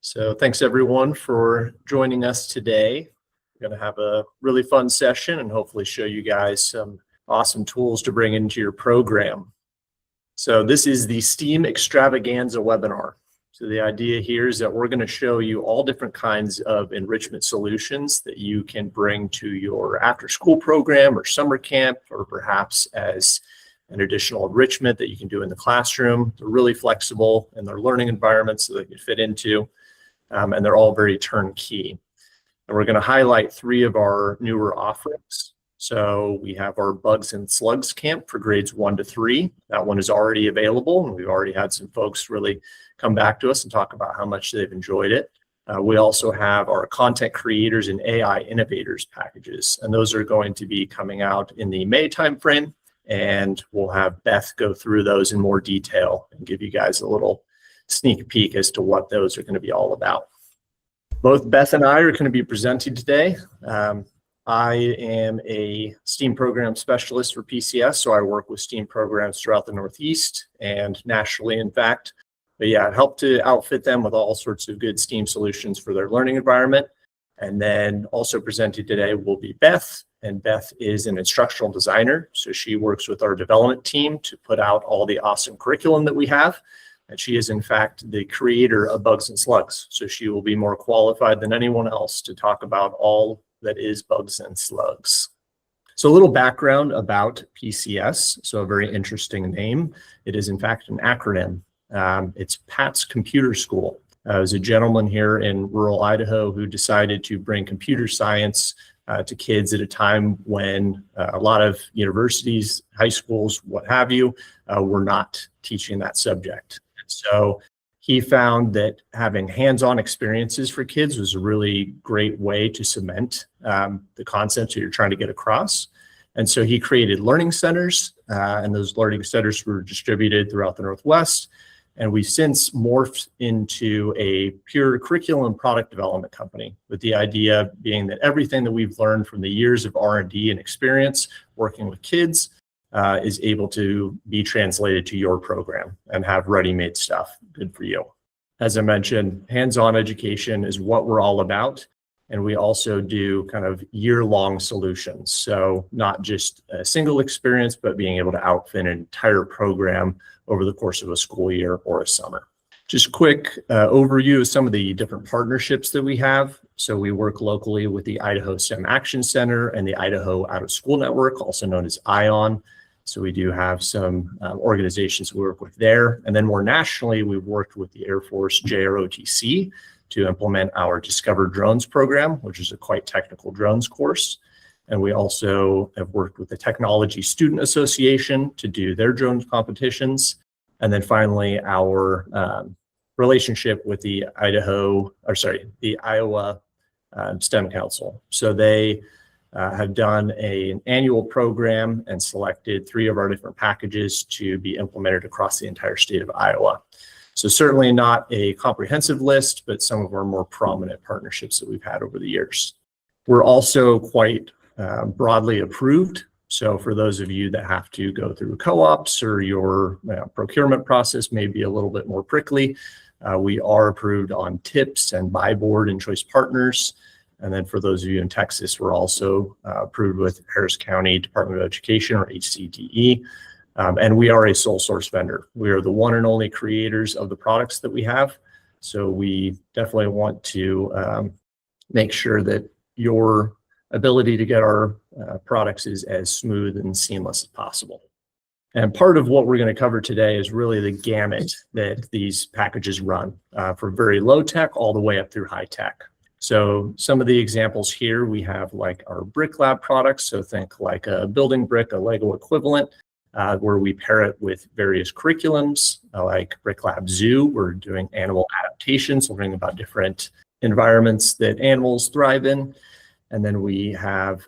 So thanks everyone for joining us today. We're going to have a really fun session and hopefully show you guys some awesome tools to bring into your program. So this is the Steam Extravaganza webinar. So the idea here is that we're going to show you all different kinds of enrichment solutions that you can bring to your after-school program or summer camp, or perhaps as an additional enrichment that you can do in the classroom. They're really flexible in their learning environments so they can fit into, and they're all very turnkey. And we're going to highlight 3 of our newer offerings. So we have our Bugs and Slugs camp for grades 1 to 3. That one is already available, and we've already had some folks really come back to us and talk about how much they've enjoyed it. We also have our content creators and AI innovators packages, and those are going to be coming out in the May timeframe. And we'll have Beth go through those in more detail and give you guys a little sneak peek as to what those are going to be all about. Both Beth and I are going to be presenting today. I am a STEAM program specialist for PCS, so I work with STEAM programs throughout the Northeast and nationally, in fact. But yeah, I help to outfit them with all sorts of good STEAM solutions for their learning environment. And then also presenting today will be Beth. And Beth is an instructional designer. So she works with our development team to put out all the awesome curriculum that we have. And she is, in fact, the creator of Bugs and Slugs. So she will be more qualified than anyone else to talk about all that is Bugs and Slugs. So a little background about PCS. So a very interesting name. It is, in fact, an acronym. It's Pat's Computer School. There's a gentleman here in rural Idaho who decided to bring computer science to kids at a time when a lot of universities, high schools, what have you, were not teaching that subject. So he found that having hands-on experiences for kids was a really great way to cement the concepts that you're trying to get across. And so he created learning centers, and those learning centers were distributed throughout the Northwest. And we've since morphed into a pure curriculum product development company, with the idea being that everything that we've learned from the years of R&D and experience working with kids is able to be translated to your program and have ready-made stuff good for you. As I mentioned, hands-on education is what we're all about. And we also do kind of year-long solutions. So not just a single experience, but being able to outfit an entire program over the course of a school year or a summer. Just quick overview of some of the different partnerships that we have. So we work locally with the Idaho STEM Action Center and the Idaho Out of School Network, also known as ION. So we do have some organizations we work with there. And then more nationally, we've worked with the Air Force JROTC to implement our Discover Drones program, which is a quite technical drones course. And we also have worked with the Technology Student Association to do their drone competitions. And then finally, our relationship with the Iowa STEM Council. So they have done an annual program and selected 3 of our different packages to be implemented across the entire state of Iowa. So certainly not a comprehensive list, but some of our more prominent partnerships that we've had over the years. We're also quite broadly approved. So for those of you that have to go through co-ops or your procurement process may be a little bit more prickly, we are approved on TIPS and Buy Board and Choice Partners. And then for those of you in Texas, we're also approved with Harris County Department of Education, or HCDE. And we are a sole source vendor. We are the one and only creators of the products that we have. So we definitely want to make sure that your ability to get our products is as smooth and seamless as possible. And part of what we're going to cover today is really the gamut that these packages run, from very low tech all the way up through high tech. So some of the examples here, we have like our Brick Lab products. So think like a building brick, a Lego equivalent, where we pair it with various curriculums, like Brick Lab Zoo. We're doing animal adaptations, learning about different environments that animals thrive in. And then we have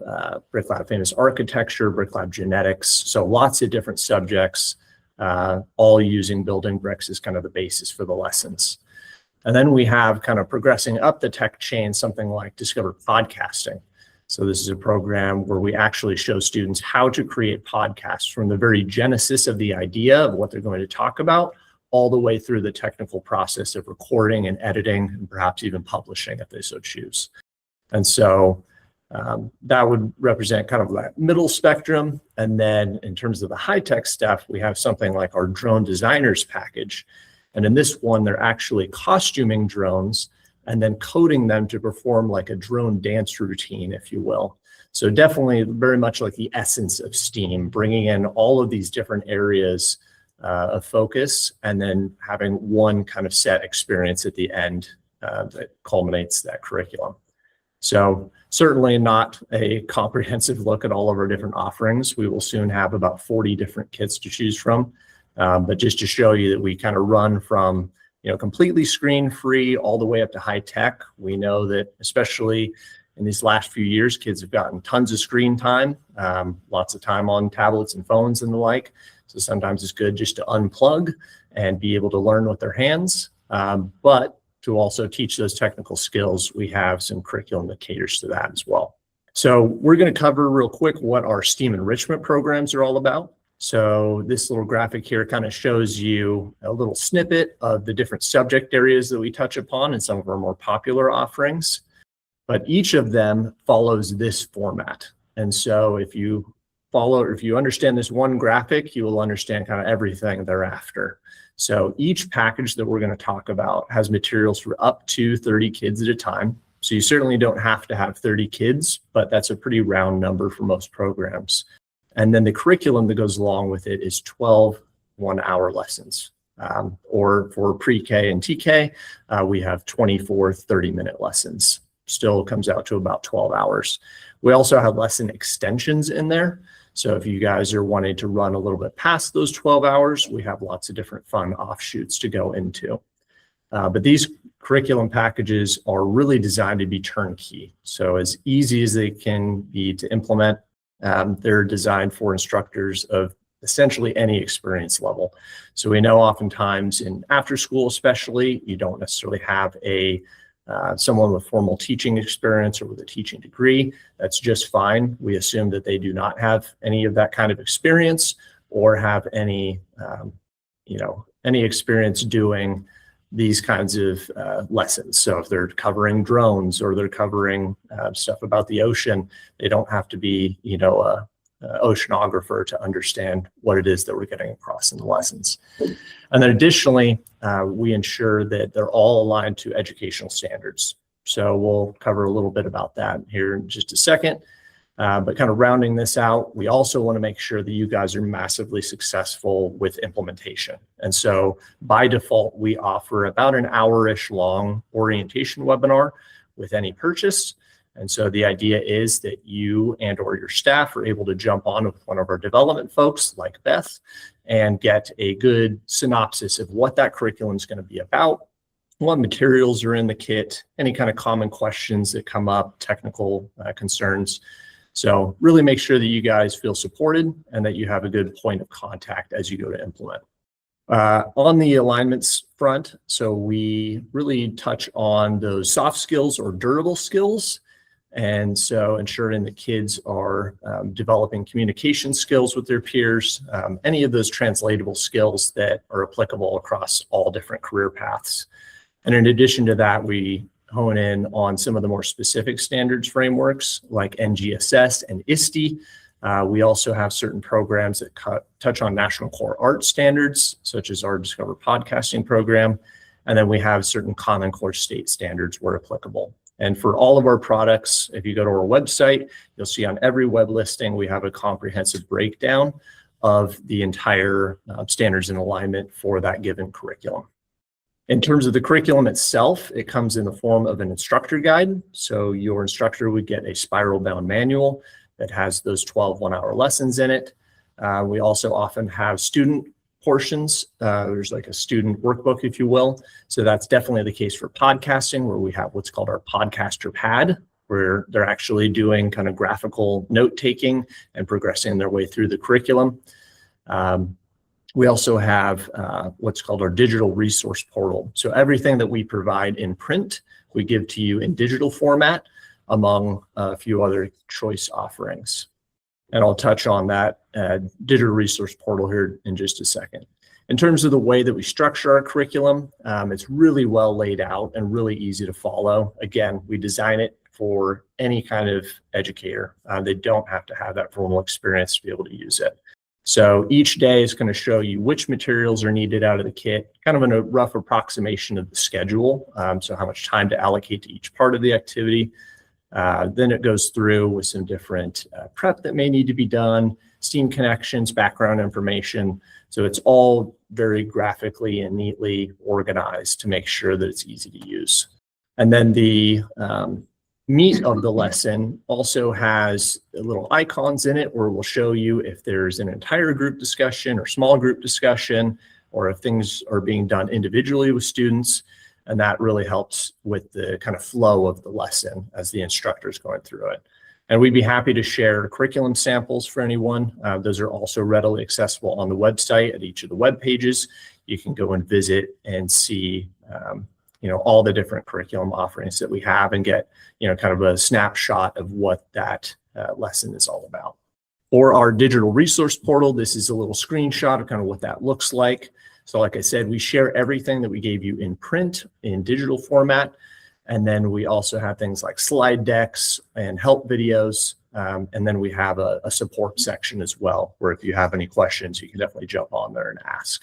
Brick Lab Famous Architecture, Brick Lab Genetics. So lots of different subjects, all using building bricks as kind of the basis for the lessons. And then we have, kind of progressing up the tech chain, something like Discover Podcasting. So this is a program where we actually show students how to create podcasts from the very genesis of the idea of what they're going to talk about, all the way through the technical process of recording and editing, and perhaps even publishing if they so choose. And so that would represent kind of that middle spectrum. And then in terms of the high-tech stuff, we have something like our drone designers package. And in this one, they're actually costuming drones and then coding them to perform like a drone dance routine, if you will. So definitely very much like the essence of Steam, bringing in all of these different areas of focus and then having one kind of set experience at the end that culminates that curriculum. So certainly not a comprehensive look at all of our different offerings. We will soon have about 40 different kits to choose from. But just to show you that we kind of run from completely screen-free all the way up to high tech. We know that especially in these last few years, kids have gotten tons of screen time, lots of time on tablets and phones and the like. So sometimes it's good just to unplug and be able to learn with their hands. But to also teach those technical skills, we have some curriculum that caters to that as well. So we're going to cover real quick what our STEAM enrichment programs are all about. So this little graphic here kind of shows you a little snippet of the different subject areas that we touch upon in some of our more popular offerings. But each of them follows this format. And so if you understand this one graphic, you will understand kind of everything thereafter. So each package that we're going to talk about has materials for up to 30 kids at a time. So you certainly don't have to have 30 kids, but that's a pretty round number for most programs. And then the curriculum that goes along with it is 12 one-hour lessons. Or for pre-K and TK, we have 24 30-minute lessons. Still comes out to about 12 hours. We also have lesson extensions in there. So if you guys are wanting to run a little bit past those 12 hours, we have lots of different fun offshoots to go into. But these curriculum packages are really designed to be turnkey. So as easy as they can be to implement, they're designed for instructors of essentially any experience level. So we know oftentimes in after school especially, you don't necessarily have someone with formal teaching experience or with a teaching degree. That's just fine. We assume that they do not have any of that kind of experience or have any experience doing these kinds of lessons. So if they're covering drones or they're covering stuff about the ocean, they don't have to be, a oceanographer to understand what it is that we're getting across in the lessons. And then additionally, we ensure that they're all aligned to educational standards. So we'll cover a little bit about that here in just a second. But kind of rounding this out, we also want to make sure that you guys are massively successful with implementation. And so by default, we offer about an hour-ish long orientation webinar with any purchase. And so the idea is that you and or your staff are able to jump on with one of our development folks like Beth and get a good synopsis of what that curriculum is going to be about, what materials are in the kit, any kind of common questions that come up, technical concerns. So really make sure that you guys feel supported and that you have a good point of contact as you go to implement. On the alignments front, so we really touch on those soft skills or durable skills. And so ensuring that kids are developing communication skills with their peers, any of those translatable skills that are applicable across all different career paths. And in addition to that, we hone in on some of the more specific standards frameworks like NGSS and ISTE. We also have certain programs that touch on national core art standards, such as our Discover podcasting program. And then we have certain common core state standards where applicable. And for all of our products, if you go to our website, you'll see on every web listing, we have a comprehensive breakdown of the entire standards and alignment for that given curriculum. In terms of the curriculum itself, it comes in the form of an instructor guide. So your instructor would get a spiral bound manual that has those 12 one-hour lessons in it. We also often have student portions. There's like a student workbook, if you will. So that's definitely the case for podcasting, where we have what's called our podcaster pad, where they're actually doing kind of graphical note-taking and progressing their way through the curriculum. We also have what's called our digital resource portal. So everything that we provide in print, we give to you in digital format, among a few other choice offerings. And I'll touch on that digital resource portal here in just a second. In terms of the way that we structure our curriculum, it's really well laid out and really easy to follow. Again, we design it for any kind of educator. They don't have to have that formal experience to be able to use it. So each day is going to show you which materials are needed out of the kit, kind of in a rough approximation of the schedule. So how much time to allocate to each part of the activity. Then it goes through with some different prep that may need to be done, Steam connections, background information. So it's all very graphically and neatly organized to make sure that it's easy to use. And then the meat of the lesson also has little icons in it where we'll show you if there's an entire group discussion or small group discussion, or if things are being done individually with students. And that really helps with the kind of flow of the lesson as the instructor is going through it. And we'd be happy to share curriculum samples for anyone. Those are also readily accessible on the website at each of the web pages. You can go and visit and see all the different curriculum offerings that we have and get kind of a snapshot of what that lesson is all about. Or our digital resource portal, this is a little screenshot of kind of what that looks like. So like I said, we share everything that we gave you in print, in digital format. And then we also have things like slide decks and help videos. And then we have a support section as well, where if you have any questions, you can definitely jump on there and ask.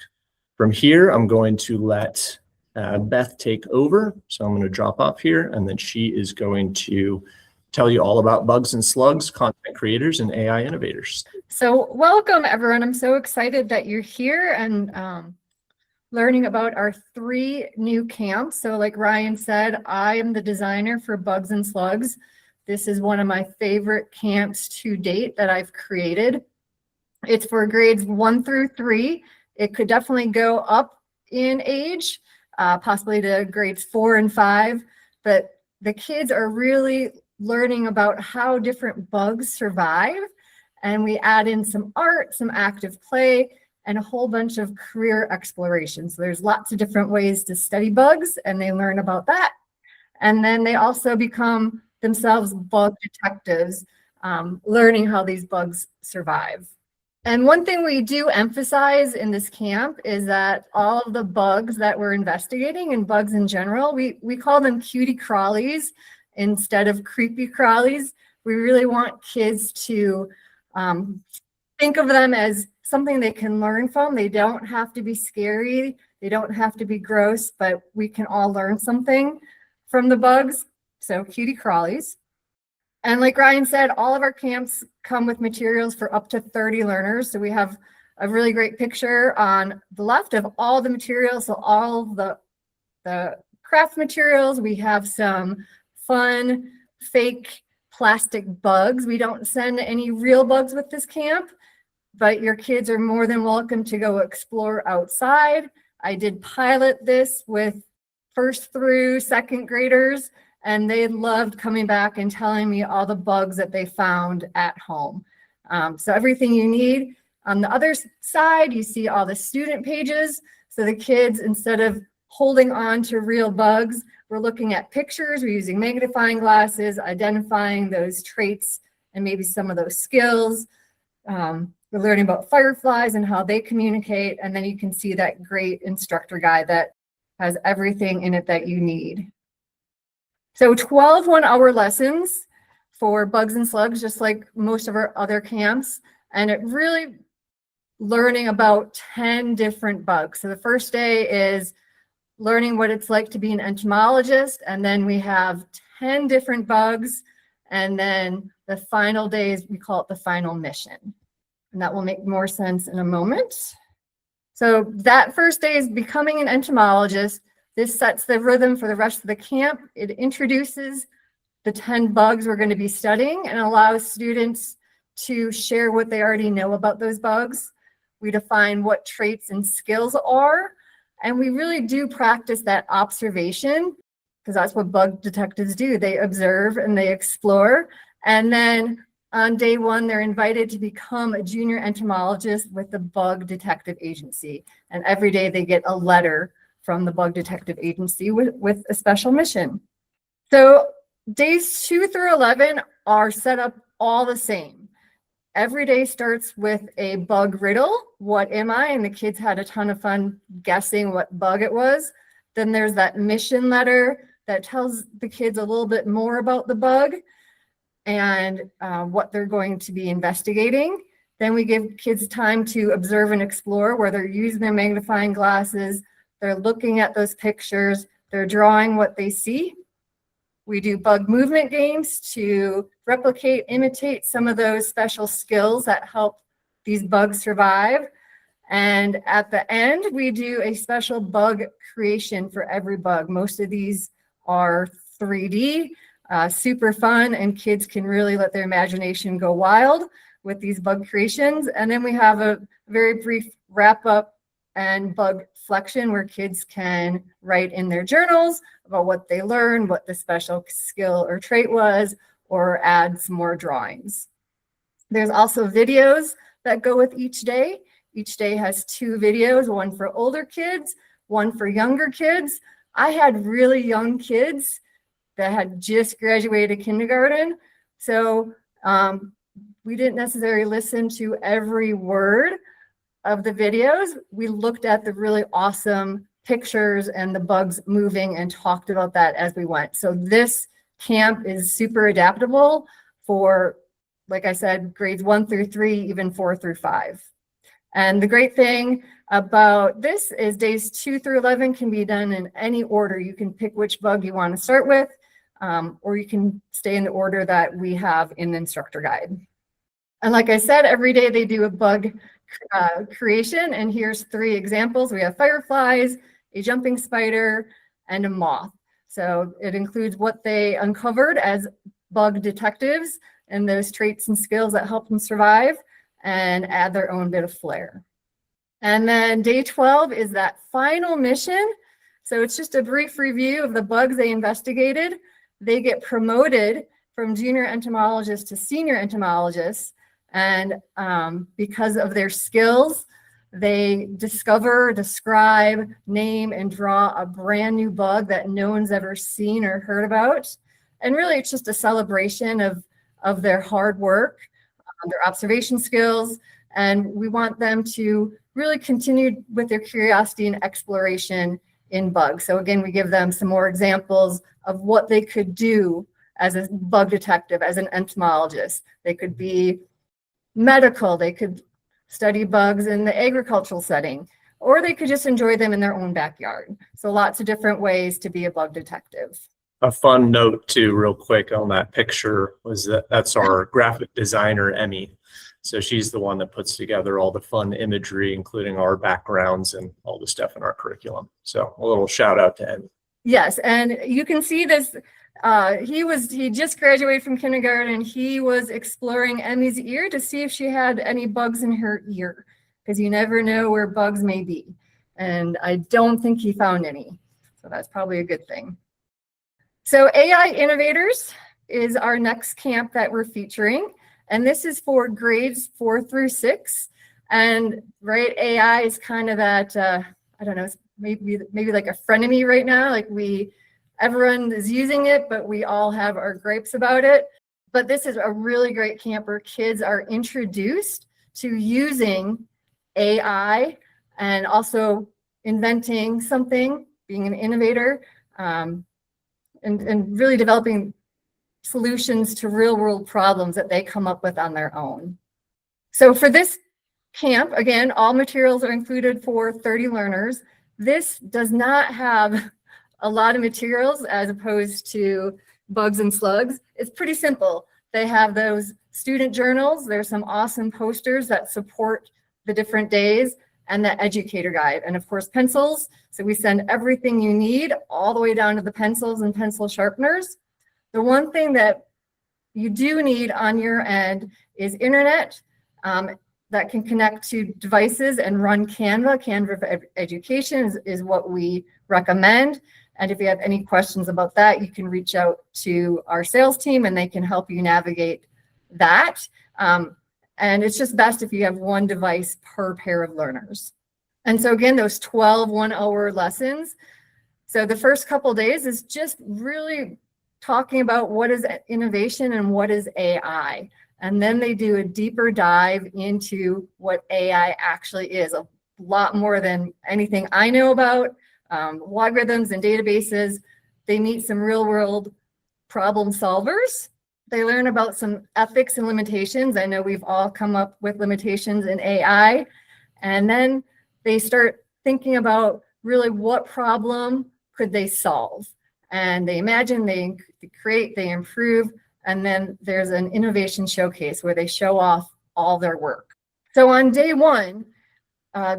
From here, I'm going to let Beth take over. So I'm going to drop off here, and then she is going to tell you all about bugs and slugs, content creators, and AI innovators. So welcome, everyone. I'm so excited that you're here and learning about our 3 new camps. So like Ryan said, I am the designer for Bugs and Slugs. This is one of my favorite camps to date that I've created. It's for grades 1 through 3. It could definitely go up in age, possibly to grades 4 and 5, but the kids are really learning about how different bugs survive. And we add in some art, some active play, and a whole bunch of career exploration. So there's lots of different ways to study bugs, and they learn about that. And then they also become themselves bug detectives, learning how these bugs survive. And one thing we do emphasize in this camp is that all of the bugs that we're investigating, and bugs in general, we call them cutie crawlies instead of creepy crawlies. We really want kids to think of them as something they can learn from. They don't have to be scary. They don't have to be gross, but we can all learn something from the bugs. So cutie crawlies. And like Ryan said, all of our camps come with materials for up to 30 learners. So we have a really great picture on the left of all the materials. So all the craft materials. We have some fun, fake plastic bugs. We don't send any real bugs with this camp, but your kids are more than welcome to go explore outside. I did pilot this with 1st through 2nd graders, and they loved coming back and telling me all the bugs that they found at home. So everything you need. On the other side, you see all the student pages. So the kids, instead of holding on to real bugs, we're looking at pictures. We're using magnifying glasses, identifying those traits and maybe some of those skills. We're learning about fireflies and how they communicate. And then you can see that great instructor guide that has everything in it that you need. So 12 one-hour lessons for Bugs and Slugs, just like most of our other camps. And it really learning about 10 different bugs. So the first day is learning what it's like to be an entomologist. And then we have 10 different bugs. And then the final day is, we call it the final mission. And that will make more sense in a moment. So that first day is becoming an entomologist. This sets the rhythm for the rest of the camp. It introduces the 10 bugs we're going to be studying and allows students to share what they already know about those bugs. We define what traits and skills are, and we really do practice that observation, because that's what bug detectives do. They observe and they explore. And then on day 1, they're invited to become a junior entomologist with the Bug Detective Agency. And every day they get a letter from the Bug Detective Agency with a special mission. So days 2 through 11 are set up all the same. every day starts with a bug riddle. What am I? And the kids had a ton of fun guessing what bug it was. Then there's that mission letter that tells the kids a little bit more about the bug and what they're going to be investigating. Then we give kids time to observe and explore, where they're using their magnifying glasses, they're looking at those pictures, they're drawing what they see. We do bug movement games to replicate, imitate some of those special skills that help these bugs survive. And at the end, we do a special bug creation for every bug. Most of these are 3D, super fun, and kids can really let their imagination go wild with these bug creations. And then we have a very brief wrap up and bug flexion where kids can write in their journals about what they learned, what the special skill or trait was, or add some more drawings. There's also videos that go with each day. Each day has 2 videos, one for older kids, one for younger kids. I had really young kids that had just graduated kindergarten. So we didn't necessarily listen to every word of the videos. We looked at the really awesome pictures and the bugs moving and talked about that as we went. So this camp is super adaptable for, like I said, grades 1 through 3, even 4 through 5. And the great thing about this is days 2 through 11 can be done in any order. You can pick which bug you want to start with, or you can stay in the order that we have in the instructor guide. And like I said, every day they do a bug creation, and here's 3 examples. We have fireflies, a jumping spider, and a moth. So it includes what they uncovered as bug detectives and those traits and skills that help them survive, and add their own bit of flair. And then day 12 is that final mission. So it's just a brief review of the bugs they investigated. They get promoted from junior entomologist to senior entomologist. And because of their skills, they discover, describe, name, and draw a brand new bug that no one's ever seen or heard about. And really, it's just a celebration of their hard work, their observation skills, and we want them to really continue with their curiosity and exploration in bugs. So again, we give them some more examples of what they could do as a bug detective, as an entomologist. They could be medical, they could study bugs in the agricultural setting, or they could just enjoy them in their own backyard. So lots of different ways to be a bug detective. A fun note too, real quick on that picture, was that's our graphic designer, Emmy. So she's the one that puts together all the fun imagery, including our backgrounds and all the stuff in our curriculum. So a little shout out to Emmy. Yes, and you can see this. He just graduated from kindergarten. He was exploring Emmy's ear to see if she had any bugs in her ear, because you never know where bugs may be. And I don't think he found any. So that's probably a good thing. So AI Innovators is our next camp that we're featuring. And this is for grades 4 through 6. And right, AI is kind of that, I don't know, maybe like a frenemy right now. Like everyone is using it, but we all have our gripes about it. But this is a really great camp where kids are introduced to using AI and also inventing something, being an innovator, and really developing solutions to real world problems that they come up with on their own. So for this camp, again, all materials are included for 30 learners. This does not have a lot of materials as opposed to bugs and slugs. It's pretty simple. They have those student journals. There's some awesome posters that support the different days, and the educator guide, and of course pencils. So we send everything you need all the way down to the pencils and pencil sharpeners. The one thing that you do need on your end is internet that can connect to devices and run Canva. Canva for Education is what we recommend. And if you have any questions about that, you can reach out to our sales team and they can help you navigate that. And it's just best if you have one device per pair of learners. And so again, those 12 one-hour lessons. So the first couple of days is just really talking about what is innovation and what is AI. And then they do a deeper dive into what AI actually is, a lot more than anything I know about, logarithms and databases. They meet some real world problem solvers. They learn about some ethics and limitations. I know we've all come up with limitations in AI. And then they start thinking about really what problem could they solve. And they imagine, they create, they improve, and then there's an innovation showcase where they show off all their work. So on day one,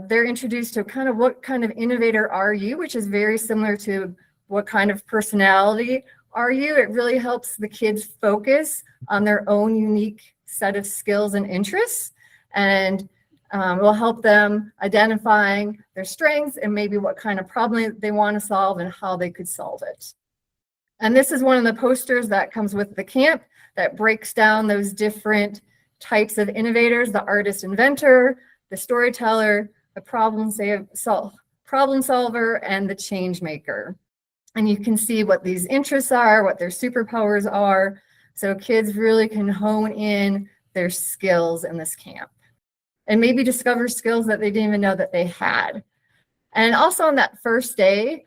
they're introduced to kind of what kind of innovator are you, which is very similar to what kind of personality are you. It really helps the kids focus on their own unique set of skills and interests, and will help them identifying their strengths and maybe what kind of problem they want to solve and how they could solve it. And this is one of the posters that comes with the camp that breaks down those different types of innovators: the artist inventor, the storyteller, the problem solver, and the change maker. And you can see what these interests are, what their superpowers are, so kids really can hone in their skills in this camp and maybe discover skills that they didn't even know that they had. And also on that first day,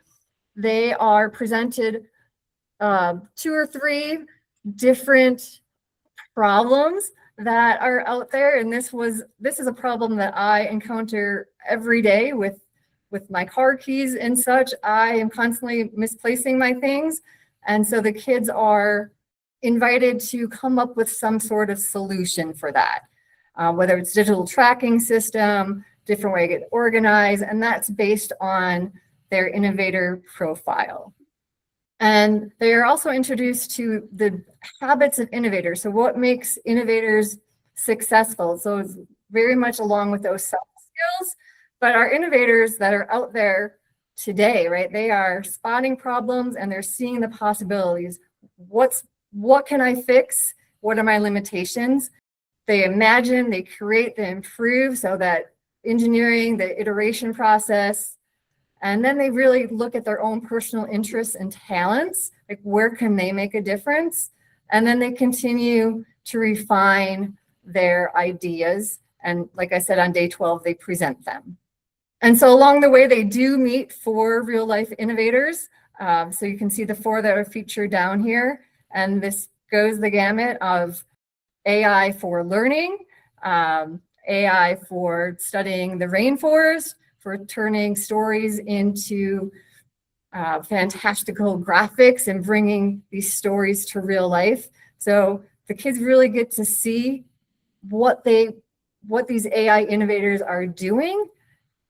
they are presented 2 or 3 different problems that are out there. And this is a problem that I encounter every day with my car keys and such. I am constantly misplacing my things. And so the kids are invited to come up with some sort of solution for that, whether it's digital tracking system, different way to get organized, and that's based on their innovator profile. And they are also introduced to the habits of innovators. So what makes innovators successful? So it's very much along with those soft skills, but our innovators that are out there today, right? They are spotting problems and they're seeing the possibilities. What can I fix? What are my limitations? They imagine, they create, they improve, so that engineering, the iteration process. And then they really look at their own personal interests and talents, like where can they make a difference? And then they continue to refine their ideas. And like I said, on day 12, they present them. And so along the way, they do meet 4 real life innovators. So you can see the 4 that are featured down here. And this goes the gamut of AI for learning, AI for studying the rainforest, for turning stories into fantastical graphics and bringing these stories to real life. So the kids really get to see what these AI innovators are doing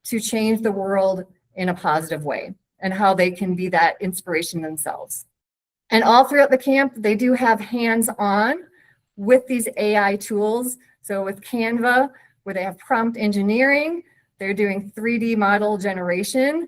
to change the world in a positive way, and how they can be that inspiration themselves. And all throughout the camp, they do have hands-on with these AI tools. So with Canva, where they have prompt engineering, they're doing 3D model generation.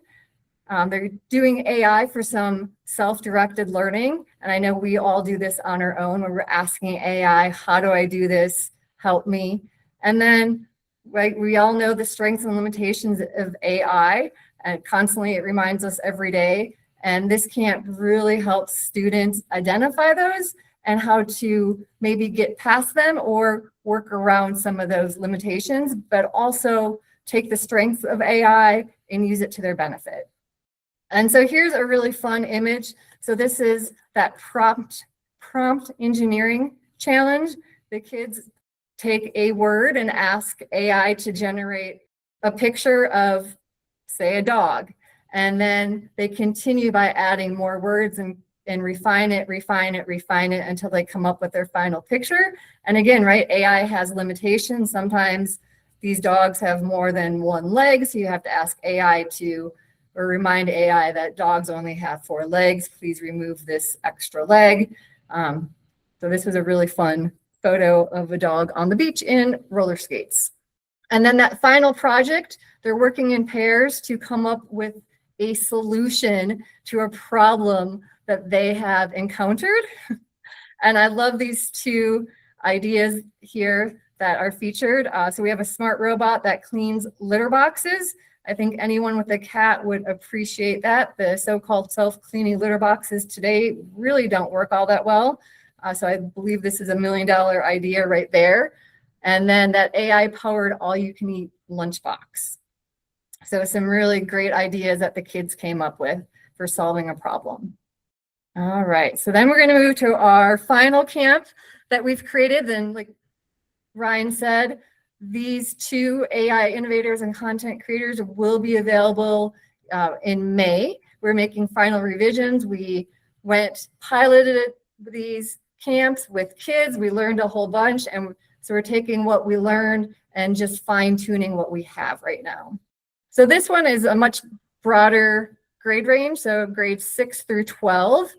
They're doing AI for some self-directed learning. And I know we all do this on our own, where we're asking AI, how do I do this? Help me. And then, right, we all know the strengths and limitations of AI, and constantly it reminds us every day. And this camp really helps students identify those and how to maybe get past them or work around some of those limitations, but also take the strengths of AI and use it to their benefit. And so here's a really fun image. So this is that prompt engineering challenge. The kids take a word and ask AI to generate a picture of, say, a dog. And then they continue by adding more words and refine it until they come up with their final picture. And again, right, AI has limitations. Sometimes these dogs have more than 1 leg, so you have to ask AI or remind AI that dogs only have 4 legs. Please remove this extra leg. So this was a really fun photo of a dog on the beach in roller skates. And then that final project, they're working in pairs to come up with a solution to a problem that they have encountered. And I love these 2 ideas here that are featured. So we have a smart robot that cleans litter boxes. I think anyone with a cat would appreciate that. The so-called self-cleaning litter boxes today really don't work all that well. So I believe this is $1 million idea right there. And then that AI-powered all-you-can-eat lunchbox. So some really great ideas that the kids came up with for solving a problem. All right, so then we're going to move to our final camp that we've created. And like Ryan said, these 2 AI innovators and content creators will be available in May. We're making final revisions. We piloted these camps with kids. We learned a whole bunch. And so we're taking what we learned and just fine tuning what we have right now. So this one is a much broader grade range, so grades 6 through 12.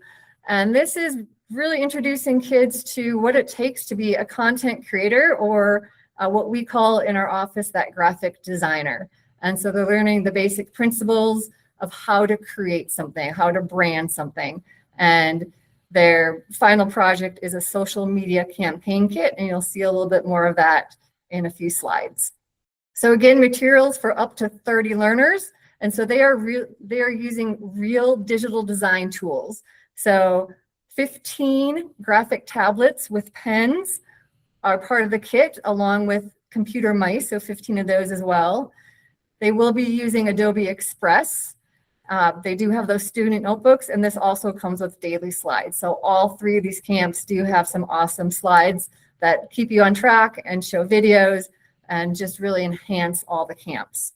And this is really introducing kids to what it takes to be a content creator, or what we call in our office that graphic designer. And so they're learning the basic principles of how to create something, how to brand something. And their final project is a social media campaign kit, and you'll see a little bit more of that in a few slides. So again, materials for up to 30 learners. And so they are using real digital design tools. So 15 graphic tablets with pens are part of the kit, along with computer mice, so 15 of those as well. They will be using Adobe Express. They do have those student notebooks, and this also comes with daily slides. So all 3 of these camps do have some awesome slides that keep you on track and show videos and just really enhance all the camps.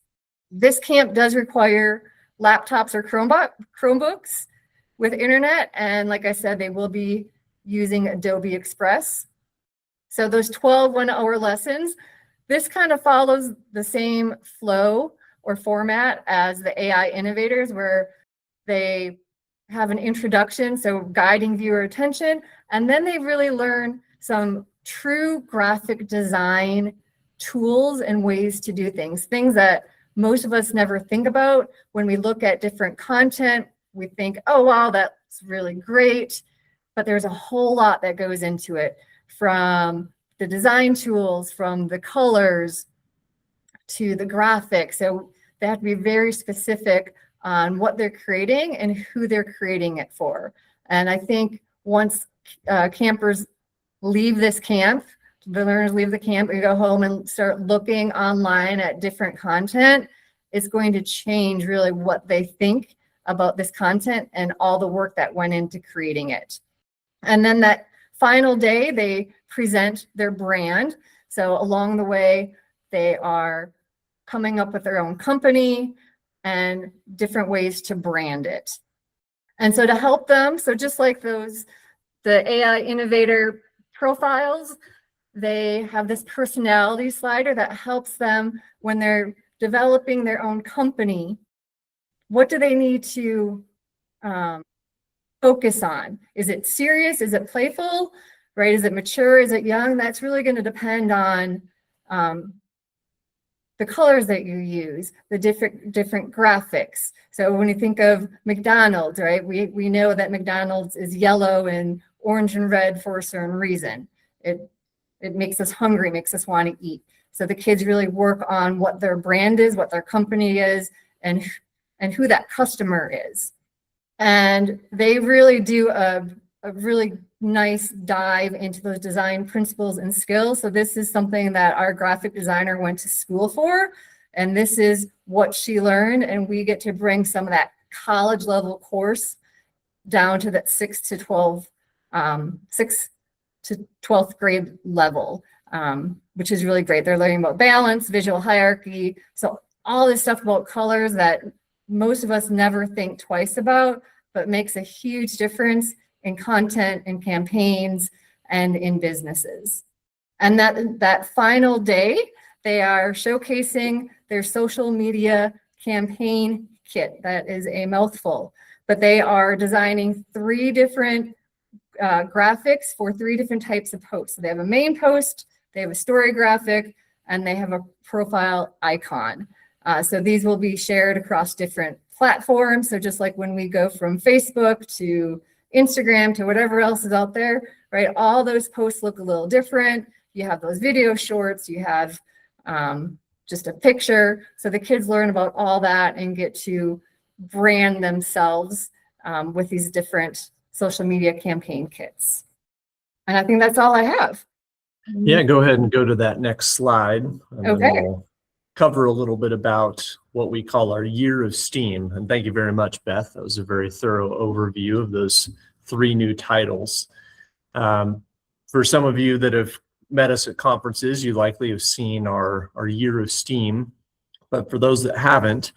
This camp does require laptops or Chromebooks with internet, and like I said, they will be using Adobe Express. So those 12 one-hour lessons, this kind of follows the same flow or format as the AI innovators, where they have an introduction, so guiding viewer attention, and then they really learn some true graphic design tools and ways to do things that most of us never think about. When we look at different content, we think, oh, wow, that's really great. But there's a whole lot that goes into it, from the design tools, from the colors to the graphics. So they have to be very specific on what they're creating and who they're creating it for. And I think once campers leave this camp, the learners leave the camp and go home and start looking online at different content, it's going to change really what they think about this content and all the work that went into creating it. And then that final day, they present their brand. So along the way, they are coming up with their own company and different ways to brand it. And so to help them, so just like the AI innovator profiles, they have this personality slider that helps them when they're developing their own company. What do they need to focus on? Is it serious? Is it playful? Right? Is it mature? Is it young? That's really going to depend on the colors that you use, the different graphics. So when you think of McDonald's, right? We know that McDonald's is yellow and orange and red for a certain reason. It makes us hungry, makes us want to eat. So the kids really work on what their brand is, what their company is, and who that customer is. And they really do a really nice dive into those design principles and skills. So this is something that our graphic designer went to school for, and this is what she learned. And we get to bring some of that college level course down to that 6 to 12th grade level, which is really great. They're learning about balance, visual hierarchy. So all this stuff about colors that most of us never think twice about, but makes a huge difference in content and campaigns and in businesses. And that final day, they are showcasing their social media campaign kit. That is a mouthful, but they are designing 3 different graphics for 3 different types of posts. So they have a main post, they have a story graphic, and they have a profile icon. So these will be shared across different platforms. So just like when we go from Facebook to Instagram to whatever else is out there, right? All those posts look a little different. You have those video shorts, you have just a picture. So the kids learn about all that and get to brand themselves with these different social media campaign kits. And I think that's all I have. Yeah, go ahead and go to that next slide. And Okay. then we'll cover a little bit about what we call our year of Steam. And thank you very much, Beth. That was a very thorough overview of those 3 new titles. For some of you that have met us at conferences, you likely have seen our year of Steam. But for those that haven't,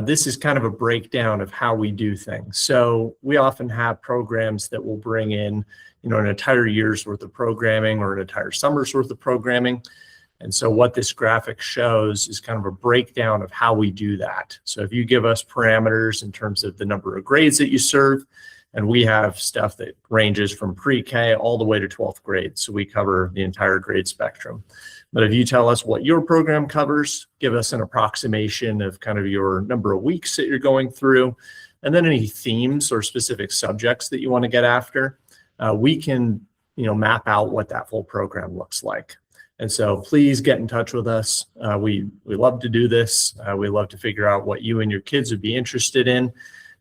this is kind of a breakdown of how we do things. So we often have programs that will bring in, an entire year's worth of programming or an entire summer's worth of programming. And so what this graphic shows is kind of a breakdown of how we do that. So if you give us parameters in terms of the number of grades that you serve, and we have stuff that ranges from pre-K all the way to 12th grade. So we cover the entire grade spectrum. But if you tell us what your program covers, give us an approximation of kind of your number of weeks that you're going through, and then any themes or specific subjects that you want to get after, we can, map out what that full program looks like. And so please get in touch with us. We love to do this. We love to figure out what you and your kids would be interested in.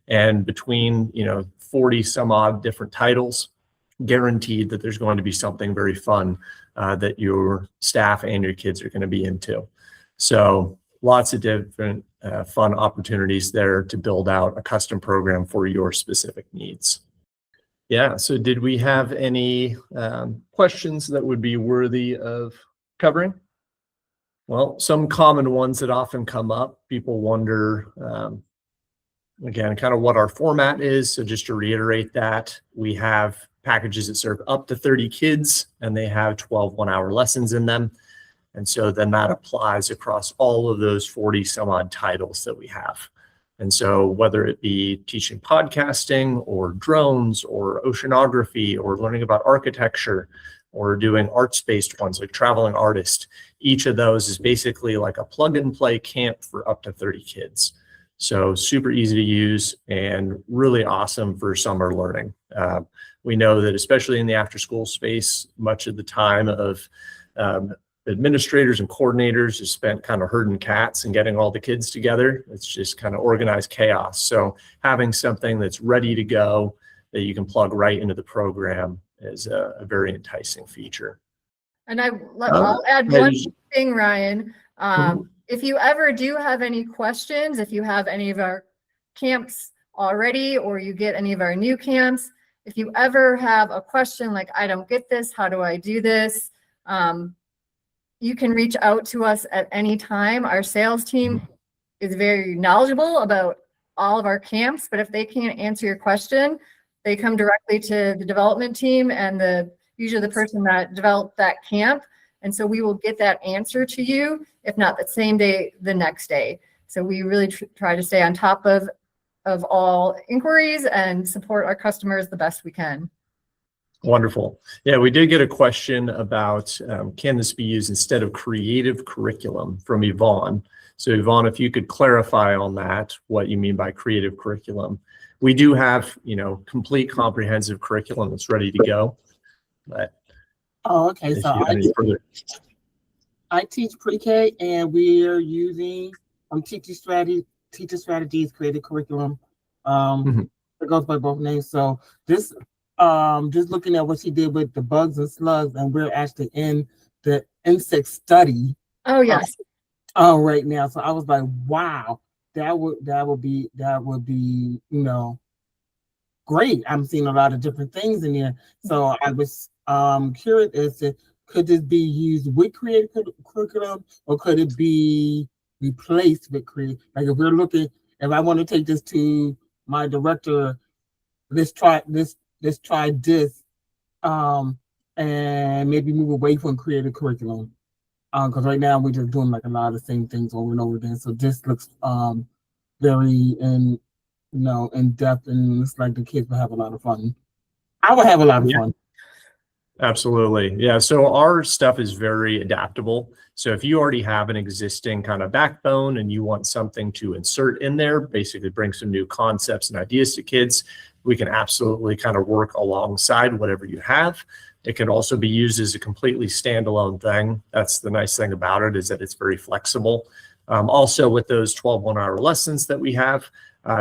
And between, 40 some odd different titles, guaranteed that there's going to be something very fun that your staff and your kids are going to be into. So lots of different fun opportunities there to build out a custom program for your specific needs. Yeah, so did we have any questions that would be worthy of covering? Well, some common ones that often come up, people wonder, again, kind of what our format is. So just to reiterate that, we have packages that serve up to 30 kids, and they have 12 one-hour lessons in them. And so then that applies across all of those 40 some odd titles that we have. And so whether it be teaching podcasting or drones or oceanography or learning about architecture or doing arts-based ones like traveling artist, each of those is basically like a plug and play camp for up to 30 kids. So super easy to use and really awesome for summer learning. We know that especially in the after school space, much of the time of administrators and coordinators is spent kind of herding cats and getting all the kids together. It's just kind of organized chaos. So having something that's ready to go that you can plug right into the program is a very enticing feature. And I'll add one thing, Ryan. If you ever do have any questions, if you have any of our camps already, or you get any of our new camps, if you ever have a question like, I don't get this, how do I do this? You can reach out to us at any time. Our sales team is very knowledgeable about all of our camps, but if they can't answer your question, they come directly to the development team and usually the person that developed that camp. And so we will get that answer to you, if not the same day, the next day. So we really try to stay on top of all inquiries and support our customers the best we can. Wonderful. Yeah, we did get a question about can this be used instead of creative curriculum from Yvonne. So Yvonne, if you could clarify on that, what you mean by creative curriculum. We do have, complete comprehensive curriculum that's ready to go. But okay. So I teach pre-K, and we are using teacher strategies, creative curriculum. It goes by both names. So this, just looking at what she did with the bugs and slugs, and we're actually in the insect study. Oh yes. Right now. So I was like, wow, that would be great. I'm seeing a lot of different things in there. So I was curious as to, could this be used with creative curriculum, or could it be replaced with creative? Like if I want to take this to my director, let's try this, and maybe move away from creative curriculum. Because right now we're just doing like a lot of the same things over and over again. So this looks very in depth, and it's like the kids will have a lot of fun. I will have a lot of fun. Absolutely. Yeah. So our stuff is very adaptable. So if you already have an existing kind of backbone and you want something to insert in there, basically bring some new concepts and ideas to kids, we can absolutely kind of work alongside whatever you have. It can also be used as a completely standalone thing. That's the nice thing about it, is that it's very flexible. Also with those 12 one-hour lessons that we have,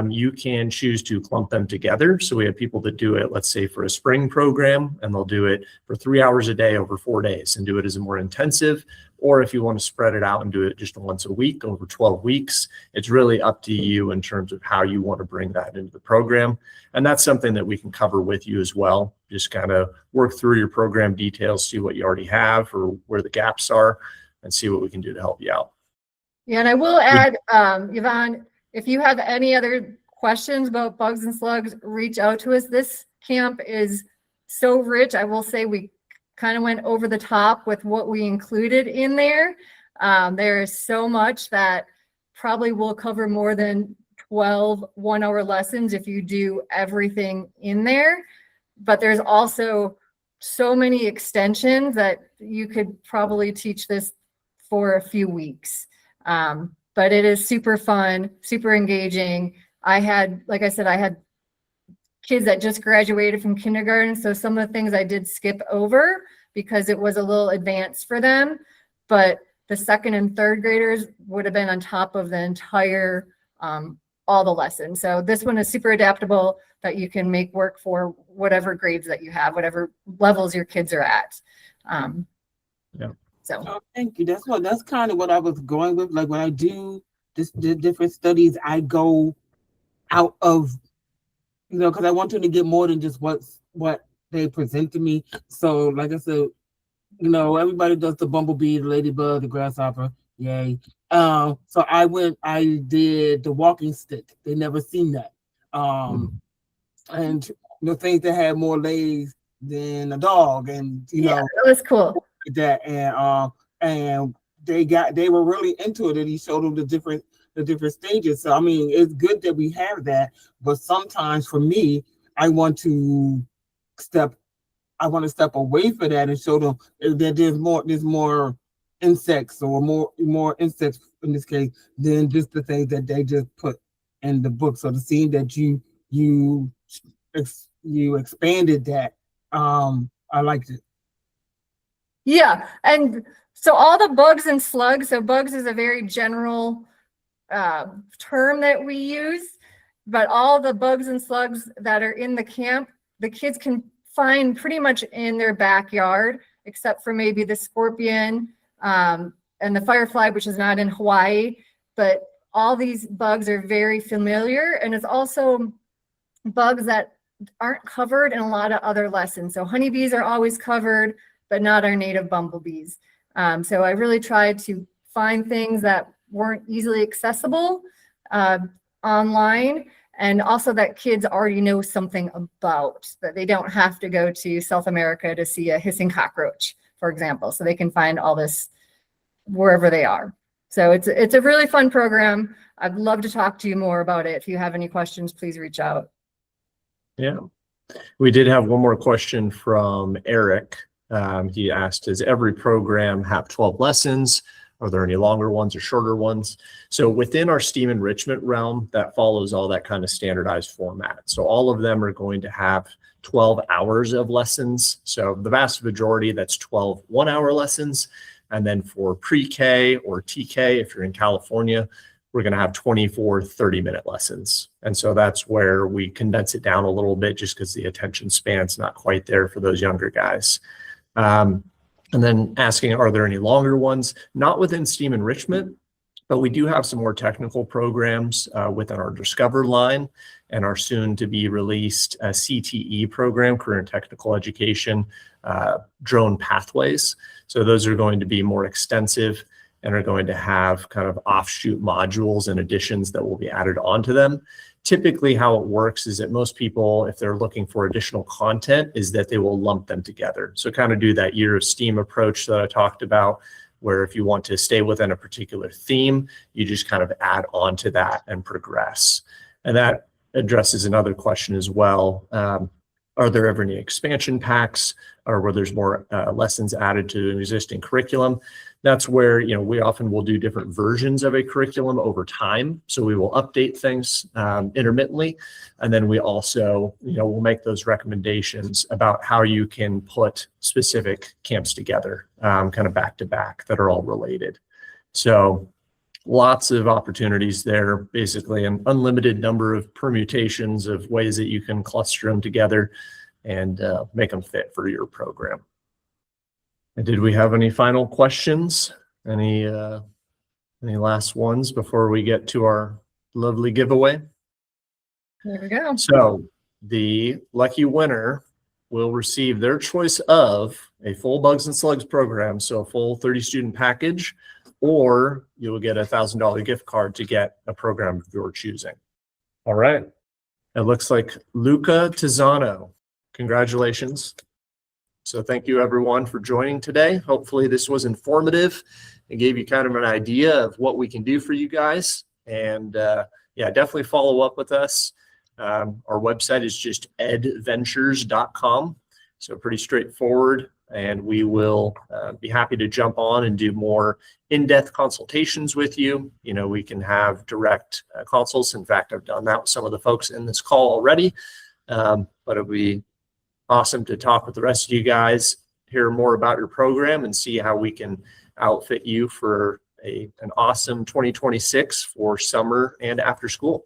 You can choose to clump them together. So we have people that do it, let's say for a spring program, and they'll do it for 3 hours a day over 4 days and do it as a more intensive. Or if you want to spread it out and do it just once a week over 12 weeks, it's really up to you in terms of how you want to bring that into the program. And that's something that we can cover with you as well. Just kind of work through your program details, see what you already have or where the gaps are, and see what we can do to help you out. Yeah, and I will add, Yvonne, if you have any other questions about bugs and slugs, reach out to us. This camp is so rich. I will say we kind of went over the top with what we included in there. There is so much that probably will cover more than 12 one-hour lessons if you do everything in there. But there's also so many extensions that you could probably teach this for a few weeks. But it is super fun, super engaging. Like I said, I had kids that just graduated from kindergarten. So some of the things I did skip over because it was a little advanced for them. But the second and third graders would have been on top of the entire, all the lessons. So this one is super adaptable that you can make work for whatever grades that you have, whatever levels your kids are at. Yeah. So thank you. That's kind of what I was going with. Like when I do the different studies, I go out of, because I want them to get more than just what they present to me. So like I said, everybody does the bumblebee, the ladybug, the grasshopper, yay. So I did the walking stick. They never seen that. And things that had more legs than a dog, and yeah, that was cool. That and they were really into it, and he showed them the different stages. So I mean, it's good that we have that, but sometimes for me, I want to step away from that and show them that there's more insects or more insects in this case than just the things that they just put in the book. So the scene that you expanded that, I liked it. Yeah, and so all the bugs and slugs, so bugs is a very general term that we use, but all the bugs and slugs that are in the camp, the kids can find pretty much in their backyard, except for maybe the scorpion and the firefly, which is not in Hawaii, but all these bugs are very familiar, and it's also bugs that aren't covered in a lot of other lessons. So honeybees are always covered, but not our native bumblebees. So I really tried to find things that weren't easily accessible online, and also that kids already know something about, that they don't have to go to South America to see a hissing cockroach, for example. So they can find all this wherever they are. So it's a really fun program. I'd love to talk to you more about it. If you have any questions, please reach out. Yeah. We did have one more question from Eric. He asked, does every program have 12 lessons? Are there any longer ones or shorter ones? So within our STEAM enrichment realm, that follows all that kind of standardized format. So all of them are going to have 12 hours of lessons. So the vast majority, that's 12 one-hour lessons. And then for pre-K or TK, if you're in California, we're going to have 24 30-minute lessons. And so that's where we condense it down a little bit just because the attention span's not quite there for those younger guys. And then asking, are there any longer ones? Not within STEAM enrichment, but we do have some more technical programs within our Discover line and our soon to be released CTE program, Career and Technical Education, Drone Pathways. So those are going to be more extensive and are going to have kind of offshoot modules and additions that will be added onto them. Typically how it works is that most people, if they're looking for additional content, is that they will lump them together. So kind of do that year of STEAM approach that I talked about, where if you want to stay within a particular theme, you just kind of add on to that and progress. And that addresses another question as well. Are there ever any expansion packs or where there's more lessons added to an existing curriculum? That's where, we often will do different versions of a curriculum over time. So we will update things intermittently. And then we also, we'll make those recommendations about how you can put specific camps together, kind of back to back that are all related. So lots of opportunities there, basically an unlimited number of permutations of ways that you can cluster them together and make them fit for your program. And did we have any final questions? Any last ones before we get to our lovely giveaway? There we go. So the lucky winner will receive their choice of a full Bugs and Slugs program, so a full 30-student package, or you'll get a $1,000 gift card to get a program of your choosing. All right. It looks like Luca Tizzano. Congratulations. So thank you, everyone, for joining today. Hopefully this was informative and gave you kind of an idea of what we can do for you guys. And yeah, definitely follow up with us. Our website is just edventures.com. So pretty straightforward. And we will be happy to jump on and do more in-depth consultations with you. You know, we can have direct consults. In fact, I've done that with some of the folks in this call already. But it'll be awesome to talk with the rest of you guys, hear more about your program, and see how we can outfit you for an awesome 2026 for summer and after school.